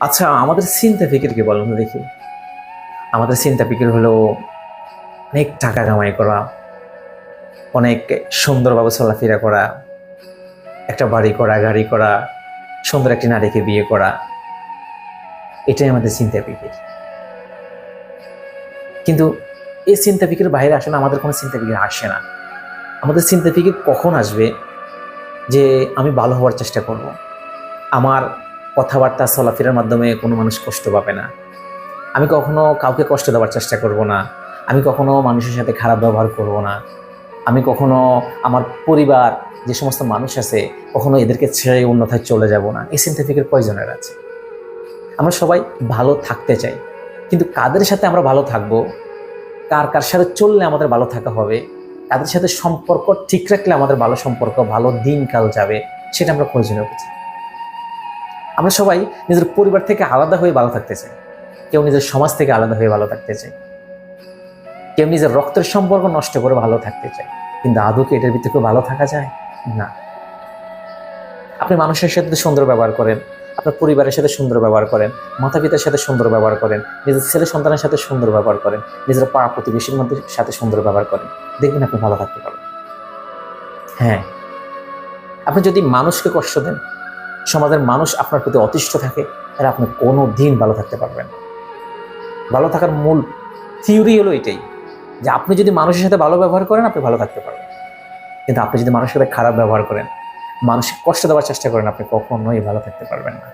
আচ্ছা, আমাদের চিন্তা ফিকির কি বলেন তো দেখি। আমাদের চিন্তা ফিকির হলো অনেক টাকা কামাই করা, অনেক সুন্দরভাবে চলাফেরা করা, একটা বাড়ি করা, গাড়ি করা, সুন্দর একটি নারীকে বিয়ে করা। এটাই আমাদের চিন্তা ফিকির। কিন্তু এই চিন্তা ফিকির বাইরে আসলে আমাদের কোনো চিন্তা ফিকির আসে না। আমাদের চিন্তা ফিকির কখন আসবে যে আমি ভালো হওয়ার চেষ্টা করব, আমার কথাবার্তা চলাফেরার মাধ্যমে কোনো মানুষ কষ্ট পাবে না, আমি কখনো কাউকে কষ্ট দেওয়ার চেষ্টা করব না, আমি কখনো মানুষের সাথে খারাপ ব্যবহার করব না, আমি কখনো আমার পরিবার যে সমস্ত মানুষ আছে কখনো এদেরকে ছেড়ে অন্যথায় চলে যাব না। এই চিন্তা ফিকির কয়জনের আছে? আমরা সবাই ভালো থাকতে চাই, কিন্তু কাদের সাথে আমরা ভালো থাকব, কার কার সাথে চললে আমাদের ভালো থাকা হবে, কাদের সাথে সম্পর্ক ঠিক রাখলে আমাদের ভালো সম্পর্ক, ভালো দিনকাল যাবে, সেটা আমরা প্রয়োজনীয় বুঝি। আমরা সবাই নিজের পরিবার থেকে আলাদা হয়ে ভালো থাকতে চাই, কেউ নিজের সমাজ থেকে আলাদা হয়ে ভালো থাকতে চায়, কেউ নিজের রক্তের সম্পর্ক নষ্ট করে ভালো থাকতে চায়। কিন্তু আদৌ কি এটার ভিতরে কেউ ভালো থাকা যায়? না। আপনি মানুষের সাথে সুন্দর ব্যবহার করেন, আপনার পরিবারের সাথে সুন্দর ব্যবহার করেন, মাতা পিতার সাথে সুন্দর ব্যবহার করেন, নিজের ছেলে সন্তানের সাথে সুন্দর ব্যবহার করেন, নিজের পাড়া প্রতিবেশীর মধ্যে সাথে সুন্দর ব্যবহার করেন, দেখবেন আপনি ভালো থাকতে পারবেন। হ্যাঁ, আপনি যদি মানুষকে কষ্ট দেন, সমাজের মানুষ আপনার প্রতি অতিষ্ঠ থাকে, তাহলে আপনি কোনো দিন ভালো থাকতে পারবেন না। ভালো থাকার মূল থিওরি হলো এটাই, যে আপনি যদি মানুষের সাথে ভালো ব্যবহার করেন আপনি ভালো থাকতে পারবেন। কিন্তু আপনি যদি মানুষের সাথে খারাপ ব্যবহার করেন, মানুষকে কষ্ট দেওয়ার চেষ্টা করেন, আপনি কখনোই ভালো থাকতে পারবেন না।